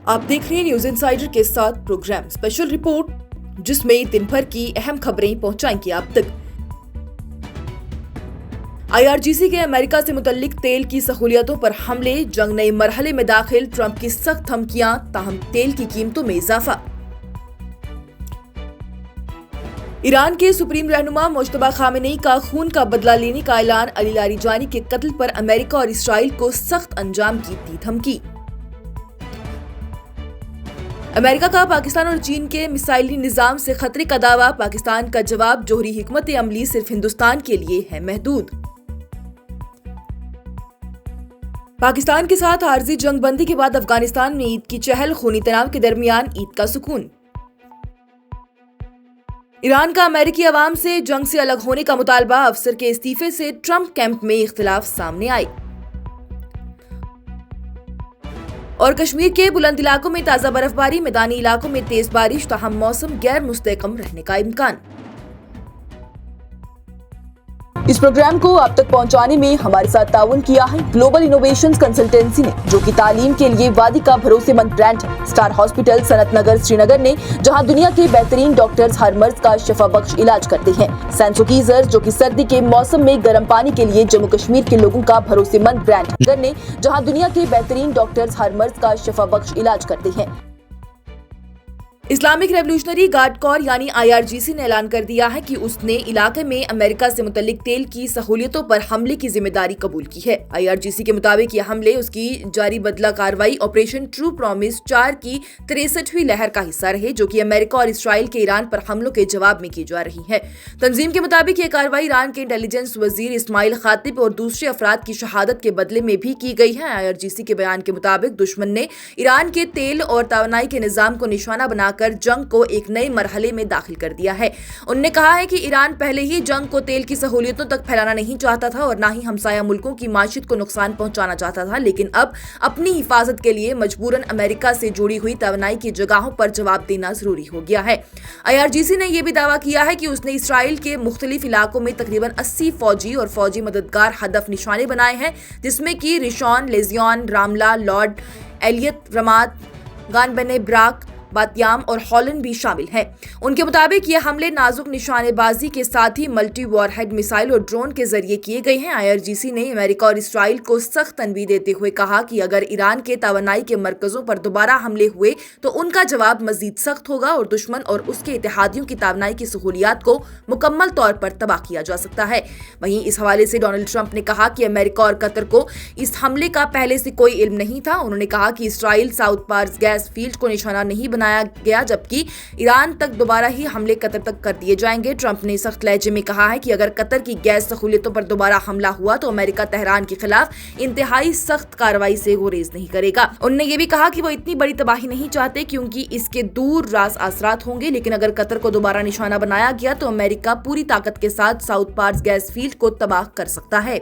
आप देख रहे हैं न्यूज इनसाइडर के साथ प्रोग्राम स्पेशल रिपोर्ट, जिसमें दिन भर की अहम खबरें पहुंचाएंगे आप तक। IRGC के अमेरिका से मुतल्लिक तेल की सहूलियतों पर हमले, जंग नए मरहले में दाखिल, ट्रंप की सख्त धमकियां, ताहम तेल की कीमतों में इजाफा। ईरान के सुप्रीम रहनुमा मुज्तबा खामेनेई का खून का बदला लेने का ऐलान, अली लारीजानी के कत्ल पर अमेरिका और इसराइल को सख्त अंजाम की दी धमकी। अमेरिका का पाकिस्तान और चीन के मिसाइली निजाम से खतरे का दावा, पाकिस्तान का जवाब, जोहरी हिकमत अमली सिर्फ हिंदुस्तान के लिए है महदूद। पाकिस्तान के साथ आर्जी जंग बंदी के बाद अफगानिस्तान में ईद की चहल, खूनी तनाव के दरमियान ईद का सुकून। ईरान का अमेरिकी अवाम से जंग से अलग होने का मुतालबा, अफसर के इस्तीफे से ट्रंप कैंप में इख्तिलाफ सामने आए। और कश्मीर के बुलंद इलाकों में ताजा बर्फबारी, मैदानी इलाकों में तेज बारिश, ताहम मौसम गैर मुस्तहकम रहने का इम्कान। इस प्रोग्राम को आप तक पहुंचाने में हमारे साथ ताउन किया है ग्लोबल इनोवेशंस कंसल्टेंसी ने, जो कि तालीम के लिए वादी का भरोसेमंद ब्रांड है। स्टार हॉस्पिटल सनत नगर श्रीनगर ने, जहां दुनिया के बेहतरीन डॉक्टर्स हर मर्ज का शफा बख्श इलाज करते हैं। सैंसोकीजर, जो कि सर्दी के मौसम में गर्म पानी के लिए जम्मू कश्मीर के लोगों का भरोसेमंद ब्रांड है, जहां दुनिया के बेहतरीन डॉक्टर्स हर मर्ज का शफा बख्श इलाज करते हैं। इस्लामिक रेवोल्यूशनरी गार्ड कॉर यानी IRGC ने ऐलान कर दिया है कि उसने इलाके में अमेरिका से मुतल्लिक तेल की सहूलियतों पर हमले की जिम्मेदारी कबूल की है। IRGC के मुताबिक ये हमले उसकी जारी बदला कार्रवाई ऑपरेशन ट्रू प्रॉमिस 4 की 63वीं लहर का हिस्सा रहे, जो कि अमेरिका और इसराइल के ईरान पर हमलों के जवाब में की जा रही है। तंजीम के मुताबिक ये कार्रवाई ईरान के इंटेलिजेंस वजीर इस्माइल खातिब और दूसरे अफराद की शहादत के बदले में भी की गई है। IRGC के बयान के मुताबिक दुश्मन ने ईरान के तेल और तवानाई के निजाम को निशाना बनाकर जंग को एक नए मरहले में दाखिल कर दिया है। उन्होंने कहा है कि ईरान पहले ही जंग को तेल की सहूलियतों तक फैलाना नहीं चाहता था और न ही हमसाया मुल्कों की माशियत को नुकसान पहुंचाना चाहता था, लेकिन अब अपनी हिफाजत के लिए मजबूरन अमेरिका से जुड़ी हुई तवानाई की जगहों पर जवाब देना जरूरी हो गया है। IRGC ने यह भी दावा किया है कि उसने इसराइल के मुख्तलिफ इलाकों में तकरीबन 80 फौजी और फौजी मददगार हदफ निशाने बनाए हैं, जिसमें कि रिशॉन, लेजियन, रामला, लॉर्ड एलियट, रमात, गानबने, ब्राक, बातियाम और हॉलैंड भी शामिल हैं। उनके मुताबिक ये हमले नाजुक निशानेबाजी के साथ ही मल्टी वॉरहेड मिसाइल और ड्रोन के जरिए किए गए हैं। IRGC ने अमेरिका और इसराइल को सख्त तनबीह देते हुए कहा कि अगर ईरान के तवानाई के मरकजों पर दोबारा हमले हुए तो उनका जवाब मजीद सख्त होगा और दुश्मन और उसके इत्तेहादियों की तवानाई की सहूलियात को मुकम्मल तौर पर तबाह किया जा सकता है। वहीं इस हवाले से डोनाल्ड ट्रंप ने कहा कि अमेरिका और कतर को इस हमले का पहले से कोई इल्म नहीं था। उन्होंने कहा कि Israel South Pars gas field को निशाना नहीं बनाया गया, जबकि ईरान तक दोबारा ही हमले कतर तक कर दिए जाएंगे। ट्रंप ने सख्त लहजे में कहा है कि अगर कतर की गैस सहूलियतों पर दोबारा हमला हुआ तो अमेरिका तेहरान के खिलाफ इंतहाई सख्त कार्रवाई से गुरेज नहीं करेगा। उन्होंने ये भी कहा कि वो इतनी बड़ी तबाही नहीं चाहते क्योंकि इसके दूर राज असरात होंगे, लेकिन अगर कतर को दोबारा निशाना बनाया गया तो अमेरिका पूरी ताकत के साथ साउथ पार्स गैस फील्ड को तबाह कर सकता है।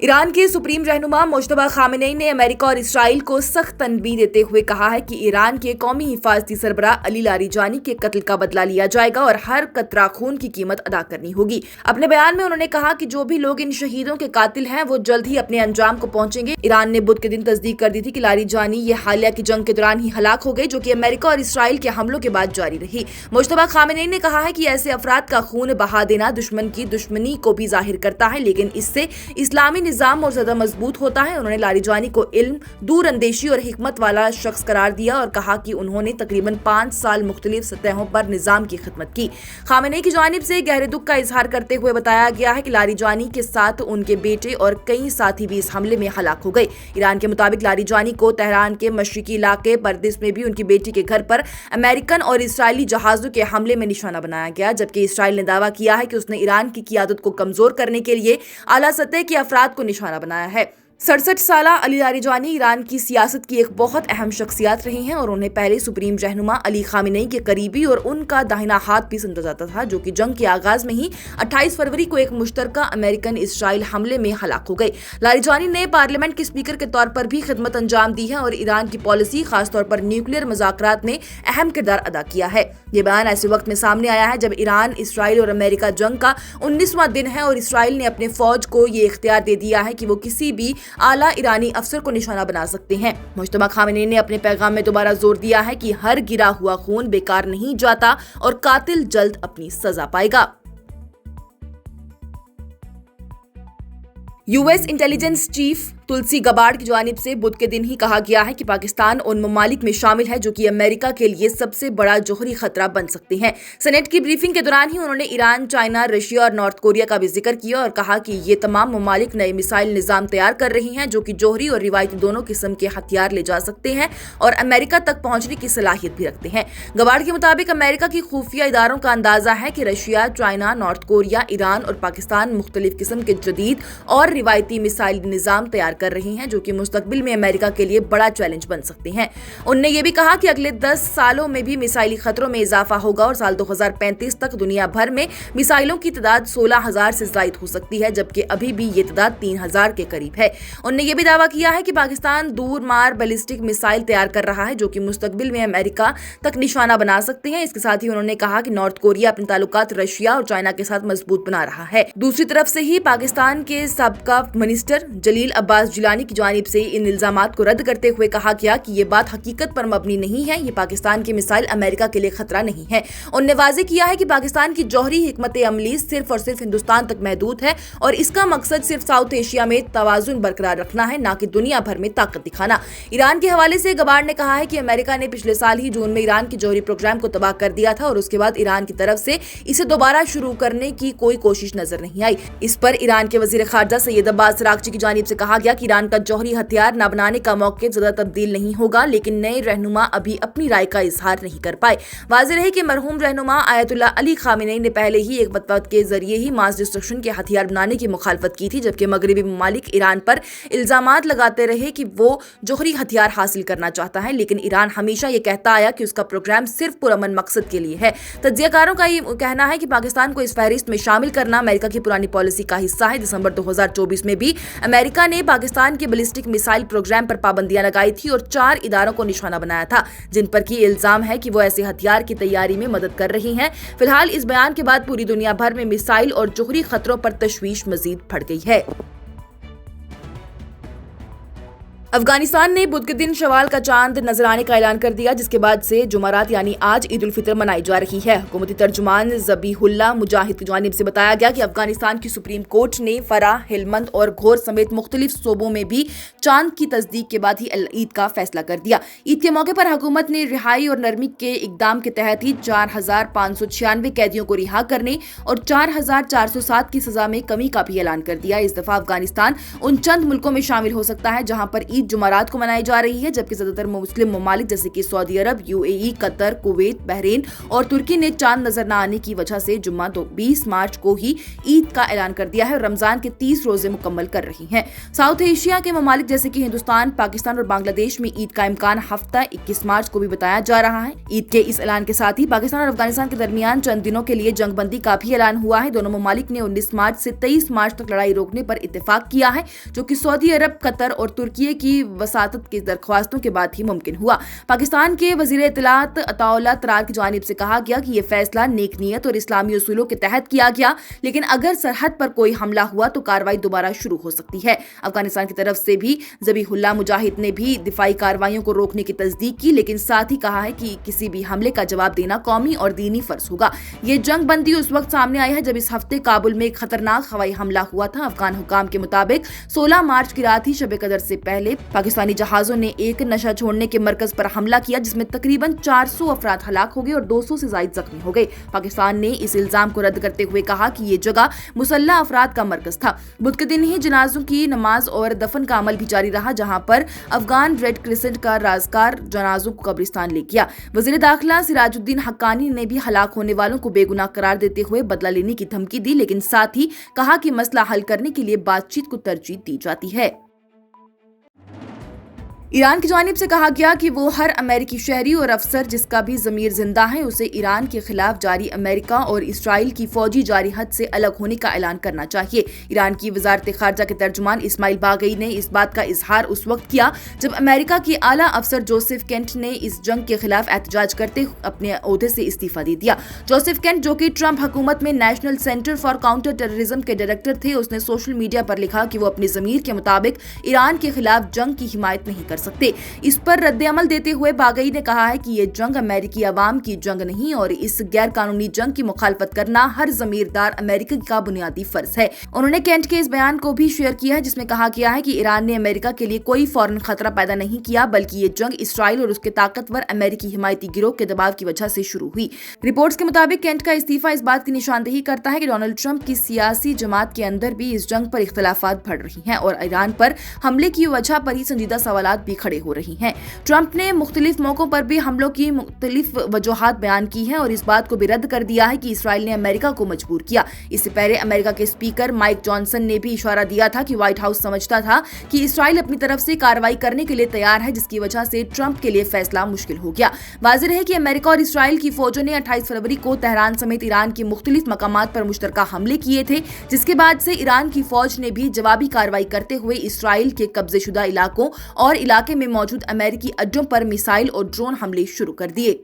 ईरान के सुप्रीम रहनुमा मुज्तबा खामेनेई ने अमेरिका और इसराइल को सख्त तनबीह देते हुए कहा है कि ईरान के कौमी हिफाजती सरबराह अली लारीजानी के कत्ल का बदला लिया जाएगा और हर कतरा खून की कीमत अदा करनी होगी। अपने बयान में उन्होंने कहा कि जो भी लोग इन शहीदों के कातिल हैं वो जल्द ही अपने अंजाम को पहुंचेंगे। ईरान ने बुध के दिन तस्दीक कर दी थी कि लारीजानी ये हालिया की जंग के दौरान ही हलाक हो गए, जो कि अमेरिका और इसराइल के हमलों के बाद जारी रही। मुज्तबा खामेनेई ने कहा है कि ऐसे अफराद का खून बहा देना दुश्मन की दुश्मनी को भी जाहिर करता है, लेकिन इससे इस्लामी निजाम और ज्यादा मजबूत होता है। उन्होंने लारीजानी को इल्म, दूर अंदेशी और हिकमत वाला शख्स करार दिया और कहा कि उन्होंने तकरीबन 5 साल मुख्तलिफ सतहों पर निजाम की खिदमत की। खामेनेई की जानिब से गहरे दुख का इजहार करते हुए बताया गया है कि लारीजानी के साथ उनके बेटे और कई साथी भी इस हमले में हलाक हो गए। ईरान के मुताबिक लारीजानी को तेहरान के मशरिकी इलाके परदिस में भी उनकी बेटी के घर पर अमेरिकन और इसराइली जहाजों के हमले में निशाना बनाया गया, जबकि इसराइल ने दावा किया है कि उसने ईरान की क़ियादत को कमजोर करने के लिए आला सतह के अफराद को निशाना बनाया है। 67 साला अली लारीजानी ईरान की सियासत की एक बहुत अहम शख्सियत रही हैं और उन्हें पहले सुप्रीम रहनुमा अली खामेनेई के करीबी और उनका दाहिना हाथ भी समझा जाता था, जो कि जंग के आगाज में ही 28 फरवरी को एक मुश्तरका अमेरिकन इसराइल हमले में हलाक हो गए। लारीजानी ने पार्लियामेंट के स्पीकर के तौर पर भी खिदमत अंजाम दी है और ईरान की पॉलिसी, खासतौर पर न्यूक्लियर मुज़ाकरात में अहम किरदार अदा किया है। ये बयान ऐसे वक्त में सामने आया है जब ईरान, इसराइल और अमेरिका जंग का 19वां दिन है और इसराइल ने अपने फौज को ये इख्तियार दे दिया है कि वो किसी भी आला ईरानी अफसर को निशाना बना सकते हैं। मुज्तबा खामेनी ने अपने पैगाम में दोबारा जोर दिया है कि हर गिरा हुआ खून बेकार नहीं जाता और कातिल जल्द अपनी सजा पाएगा। यूएस इंटेलिजेंस चीफ तुलसी गबार्ड की जानिब से बुध के दिन ही कहा गया है कि पाकिस्तान उन ममालिक में शामिल है जो कि अमेरिका के लिए सबसे बड़ा जौहरी खतरा बन सकते हैं। सेनेट की ब्रीफिंग के दौरान ही उन्होंने ईरान, चाइना, रशिया और नॉर्थ कोरिया का भी जिक्र किया और कहा कि ये तमाम ममालिक नए मिसाइल निजाम तैयार कर रही हैं जो कि जौहरी और रिवायती दोनों किस्म के हथियार ले जा सकते हैं और अमेरिका तक पहुंचने की सलाहियत भी रखते हैं। गबार्ड के मुताबिक अमेरिका की खुफिया इदारों का अंदाजा है कि Russia, China, north Korea, Iran और पाकिस्तान मुख्तलिफ किस्म के जदीद और रिवायती मिसाइल निजाम तैयार कर रही हैं जो कि मुस्तकबिल में अमेरिका के लिए बड़ा चैलेंज बन सकते हैं। उन्होंने ये भी कहा कि अगले 10 सालों में भी मिसाइली खतरों में इजाफा होगा और साल 2035 तक दुनिया भर में मिसाइलों की तादाद 16,000 से ज्यादा हो सकती है, जबकि अभी भी ये तादाद 3,000 के करीब है। उन्होंने ये भी दावा किया है कि पाकिस्तान दूर मार बैलिस्टिक मिसाइल तैयार कर रहा है जो कि मुस्तकबिल में अमेरिका तक निशाना बना सकते हैं। इसके साथ ही उन्होंने कहा कि नॉर्थ कोरिया अपने ताल्लुकात रशिया और चाइना के साथ मजबूत बना रहा है। दूसरी तरफ से ही पाकिस्तान के साबिका मिनिस्टर जलील अब्बास जिलानी की जानिब से इन इल्जामात को रद्द करते हुए कहा गया कि ये बात हकीकत पर मबनी नहीं है। ये पाकिस्तान की मिसाइल अमेरिका के लिए खतरा नहीं है। उन्होंने वाज़ेह किया है कि पाकिस्तान की जौहरी हिकमत अमली सिर्फ और सिर्फ हिंदुस्तान तक महदूद है और इसका मकसद सिर्फ साउथ एशिया में तवाजुन बरकरार रखना है, ना कि दुनिया भर में ताकत दिखाना। ईरान के हवाले से गबार्ड ने कहा है कि अमेरिका ने पिछले साल ही जून में ईरान के जौहरी प्रोग्राम को तबाह कर दिया था और उसके बाद ईरान की तरफ से इसे दोबारा शुरू करने की कोई कोशिश नजर नहीं आई। इस पर ईरान के वजीर खारजा सैयद अब्बास अरागची की जानिब से कहा गया कि ईरान का जौहरी हथियार न बनाने का मौक़िफ़ ज़्यादा तब्दील नहीं होगा, लेकिन नए रहनुमा अभी अपनी राय का इजहार नहीं कर पाए। वाज़ेह रहे कि मरहूम रहनुमा आयतुल्लाह अली खामेनी ने पहले ही एक फतवा के जरिए ही मास डिस्ट्रक्शन के हथियार बनाने की मुखालफत की थी, जबकि मगरबी ममालिक ईरान पर इल्जामात लगाते रहे कि वो जौहरी हथियार हासिल करना चाहता है, लेकिन ईरान हमेशा ये कहता आया कि उसका प्रोग्राम सिर्फ पुरअमन मकसद के लिए है। तज्ज़ियाकारों का ये कहना है कि पाकिस्तान को इस फहरिस्त में शामिल करना अमेरिका की पुरानी पॉलिसी का हिस्सा है। दिसंबर 2024 में भी अमेरिका ने पाकिस्तान के बैलिस्टिक मिसाइल प्रोग्राम पर पाबंदियां लगाई थी और 4 इदारों को निशाना बनाया था, जिन पर की इल्जाम है कि वो ऐसे हथियार की तैयारी में मदद कर रही हैं। फिलहाल इस बयान के बाद पूरी दुनिया भर में मिसाइल और जौहरी खतरों पर तशवीश मजीद बढ़ गई है। अफगानिस्तान ने बुध के दिन शवाल का चांद नजर आने का ऐलान कर दिया, जिसके बाद से जुमेरात यानी आज ईद उल फितर मनाई जा रही है। हुकूमती तर्जुमान ज़बीहुल्लाह मुजाहिद की जानिब से बताया गया कि अफगानिस्तान की सुप्रीम कोर्ट ने फरा, हेलमंद और घोर समेत मुख्तलिफ सूबों में भी चांद की तस्दीक के बाद ही ईद का फैसला कर दिया। ईद के मौके पर हुकूमत ने रिहाई और नरमी के इकदाम के तहत ही 4,596 कैदियों को रिहा करने और 4,407 की सजा में कमी का भी ऐलान कर दिया। इस दफा अफगानिस्तान उन चंद मुल्कों में शामिल हो सकता है जहां पर जुमेरात को मनाई जा रही है, जबकि ज्यादातर मुस्लिम ममालिक जैसे कि सऊदी अरब, यूएई, कतर, कुवैत, बहरीन और तुर्की ने चांद नजर न आने की वजह से जुम्मा 20 मार्च को ही ईद का ऐलान कर दिया है और रमजान के 30 रोजे मुकम्मल कर रही हैं। साउथ एशिया के ममालिक जैसे कि हिंदुस्तान, पाकिस्तान और बांग्लादेश में ईद का इम्कान हफ्ता 21 मार्च को भी बताया जा रहा है। ईद के इस ऐलान के साथ ही पाकिस्तान और अफगानिस्तान के दरमियान चंद दिनों के लिए जंगबंदी का भी ऐलान हुआ है। दोनों ममालिक ने 19 मार्च से 23 मार्च तक लड़ाई रोकने पर इत्तेफाक किया है, जो कि सऊदी अरब, कतर और तुर्की की वसातत की दरख्वास्तों के बाद ही मुमकिन हुआ। पाकिस्तान के वजीर इत्तलात अताउल्लाह तरार की जानिब से कहा गया कि यह फैसला नेक नीयत और इस्लामी उसूलों के तहत किया गया, लेकिन अगर सरहद पर कोई हमला हुआ तो कार्रवाई दोबारा शुरू हो सकती है। अफगानिस्तान की तरफ से भी ज़बीहुल्लाह मुजाहिद ने भी दिफाई कार्रवाइयों को रोकने की तस्दीक की, लेकिन साथ ही कहा है कि किसी भी हमले का जवाब देना कौमी और दीनी फर्ज होगा। ये जंग बंदी उस वक्त सामने आई है जब इस हफ्ते काबुल में एक खतरनाक हवाई हमला हुआ था। अफगान हुकाम के मुताबिक 16 मार्च की रात ही शब कदर से पहले पाकिस्तानी जहाजों ने एक नशा छोड़ने के मरकज पर हमला किया, जिसमें तकरीबन 400 अफराद हलाक हो गए और 200 से ज्यादा जख्मी हो गए। पाकिस्तान ने इस इल्जाम को रद्द करते हुए कहा कि ये जगह मुसल्लह अफराद का मरकज था। बुध के दिन ही जनाजों की नमाज और दफन का अमल भी जारी रहा, जहां पर अफगान रेड क्रिसेंट का राजकार जनाजों को कब्रिस्तान ले गया। वजीर दाखिला सिराजुद्दीन हक्कानी ने भी हलाक होने वालों को बेगुनाह करार देते हुए बदला लेने की धमकी दी, लेकिन साथ ही कहा कि मसला हल करने के लिए बातचीत को तरजीह दी जाती है। ایران کی جانب سے کہا گیا کہ وہ ہر امریکی شہری اور افسر جس کا بھی ضمیر زندہ ہے اسے ایران کے خلاف جاری امریکہ اور اسرائیل کی فوجی جاری حد سے الگ ہونے کا اعلان کرنا چاہیے۔ ایران کی وزارت خارجہ کے ترجمان اسماعیل باغئی نے اس بات کا اظہار اس وقت کیا جب امریکہ کے اعلیٰ افسر جوزف کینٹ نے اس جنگ کے خلاف احتجاج کرتے اپنے عہدے سے استعفیٰ دے دیا۔ جوزف کینٹ جو کہ ٹرمپ حکومت میں national centre for counter terrorism کے ڈائریکٹر تھے، اس نے سوشل میڈیا پر لکھا کہ وہ اپنے ضمیر کے مطابق ایران کے خلاف جنگ کی حمایت نہیں کر سکتے۔ اس پر رد عمل دیتے ہوئے باغئی نے کہا ہے کہ یہ جنگ امریکی عوام کی جنگ نہیں اور اس غیر قانونی جنگ کی مخالفت کرنا ہر ضمیردار امریکی کا بنیادی فرض ہے۔ انہوں نے کینٹ کے اس بیان کو بھی شیئر کیا ہے جس میں کہا گیا ہے کہ ایران نے امریکہ کے لیے کوئی فوراً خطرہ پیدا نہیں کیا بلکہ یہ جنگ اسرائیل اور اس کے طاقتور امریکی حمایتی گروہ کے دباؤ کی وجہ سے شروع ہوئی۔ رپورٹس کے مطابق کینٹ کا استعفیٰ اس بات کی نشاندہی کرتا ہے کہ ڈونلڈ ٹرمپ کی سیاسی جماعت کے اندر بھی اس جنگ پر اختلافات بڑھ رہی ہیں اور ایران پر حملے کی وجہ پر ہی سنجیدہ سوالات بھی کھڑے ہو رہی ہیں۔ ٹرمپ نے مختلف موقعوں پر بھی حملوں کی مختلف وجوہات بیان کی ہیں اور اس بات کو بھی رد کر دیا ہے کہ اسرائیل نے امریکہ کو مجبور کیا۔ اس سے پہلے امریکہ کے اسپیکر مائک جانسن نے بھی اشارہ دیا تھا کہ وائٹ ہاؤس سمجھتا تھا کہ اسرائیل اپنی طرف سے کارروائی کرنے کے لیے تیار ہے، جس کی وجہ سے ٹرمپ کے لیے فیصلہ مشکل ہو گیا۔ واضح ہے کہ امریکہ اور اسرائیل کی فوجوں نے 28 فروری کو تہران سمیت ایران کے مختلف مقامات پر مشترکہ حملے کیے تھے، جس کے بعد سے ایران کی فوج نے بھی جوابی کارروائی کرتے ہوئے اسرائیل کے قبضے شدہ علاقوں اور علاقے میں موجود امریکی اڈوں پر میسائل اور ڈرون حملے شروع کر دیے۔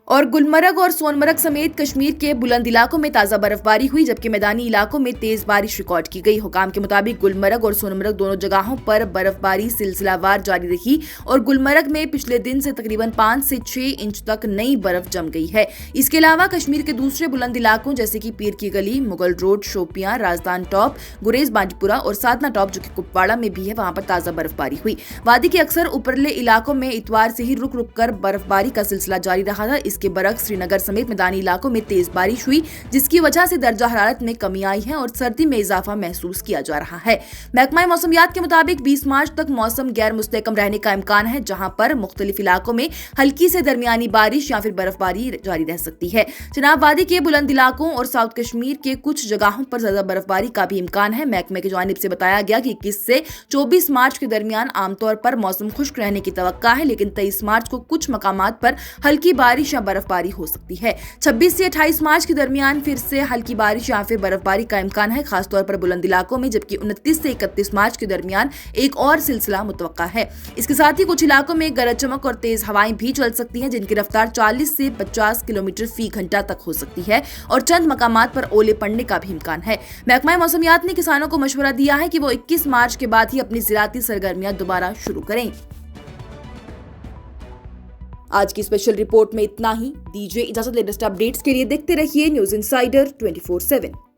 اور گلمرگ اور سونمرگ سمیت کشمیر کے بلند علاقوں میں تازہ برف باری ہوئی جبکہ میدانی علاقوں میں تیز بارش ریکارڈ کی گئی۔ حکام کے مطابق گلمرگ اور سونمرگ دونوں جگہوں پر برف باری سلسلہ وار جاری رہی اور گلمرگ میں پچھلے دن سے تقریباً 5 سے 6 انچ تک نئی برف جم گئی ہے۔ اس کے علاوہ کشمیر کے دوسرے بلند علاقوں جیسے کہ پیر کی گلی، مغل روڈ، شوپیاں، رازدان ٹاپ، گریز بانڈی پورہ اور سادنا ٹاپ جو کہ کپواڑہ میں بھی ہے، وہاں پر تازہ برف باری ہوئی۔ وادی کے اکثر اوپرلے علاقوں میں اتوار سے ہی رک رک کر برف باری کا سلسلہ جاری رہا تھا۔ اس کے برعکس سری نگر سمیت میدانی علاقوں میں تیز بارش ہوئی جس کی وجہ سے درجہ حرارت میں کمی آئی ہے اور سردی میں اضافہ محسوس کیا جا رہا ہے۔ محکمہ موسمیات کے مطابق 20 مارچ تک موسم غیر مستحکم رہنے کا امکان ہے، جہاں پر مختلف علاقوں میں ہلکی سے درمیانی بارش یا پھر برف باری جاری رہ سکتی ہے۔ چناب وادی کے بلند علاقوں اور ساؤتھ کشمیر کے کچھ جگہوں پر زیادہ برف باری کا بھی امکان ہے۔ محکمے کی جانب سے بتایا گیا کہ 21 سے 24 مارچ کے درمیان عام طور پر موسم خشک رہنے کی توقع ہے، لیکن 23 مارچ کو کچھ مقامات پر ہلکی بارش یا برف باری ہو سکتی ہے۔ 26 سے 28 مارچ کے درمیان پھر سے ہلکی بارش یا پھر برف باری کا امکان ہے، خاص طور پر بلند علاقوں میں، جبکہ 29 سے 31 مارچ کے درمیان ایک اور سلسلہ متوقع ہے۔ اس کے ساتھ ہی کچھ علاقوں میں گرج چمک اور تیز ہوائیں بھی چل سکتی ہیں، جن کی رفتار 40 سے 50 کلومیٹر فی گھنٹہ تک ہو سکتی ہے اور چند مقامات پر اولے پڑنے کا بھی امکان ہے۔ محکمہ موسمیات نے کسانوں کو مشورہ دیا ہے کہ وہ 21 مارچ کے بعد ہی اپنی زراعتی سرگرمیاں دوبارہ شروع کریں۔ آج کی اسپیشل رپورٹ میں اتنا ہی۔ دیجیے اجازت، لیٹسٹ اپڈیٹس کے لیے دیکھتے رہیے نیوز انسائیڈر 24/7۔